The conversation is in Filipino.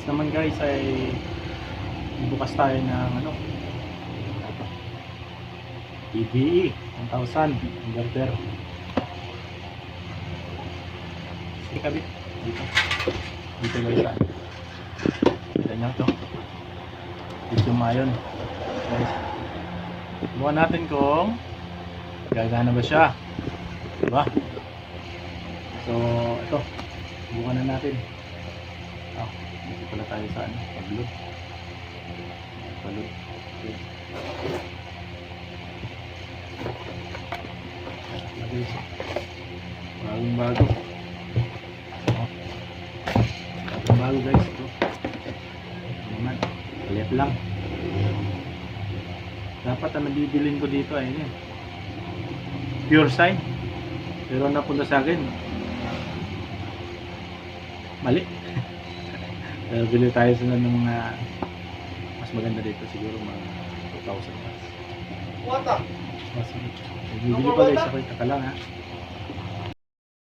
naman guys ay bukas tayo ng EVE 1000 inverter. Sige kabit dito guys ha. Kita nyo ito lithium ion guys. Bukan natin kung gagana ba siya, diba? So ito bukan na natin. Dito pala tayo sa pag-load. Okay. Bagong bago guys ito. Naman palit lang. Dapat ang nabibilin ko dito ay yun, pure sign, pero napunta sa akin mali. Pero bili tayo sila ng mas maganda dito, siguro mga 2,000 plus. What? Mas bibili pa guys ako, taka lang ha.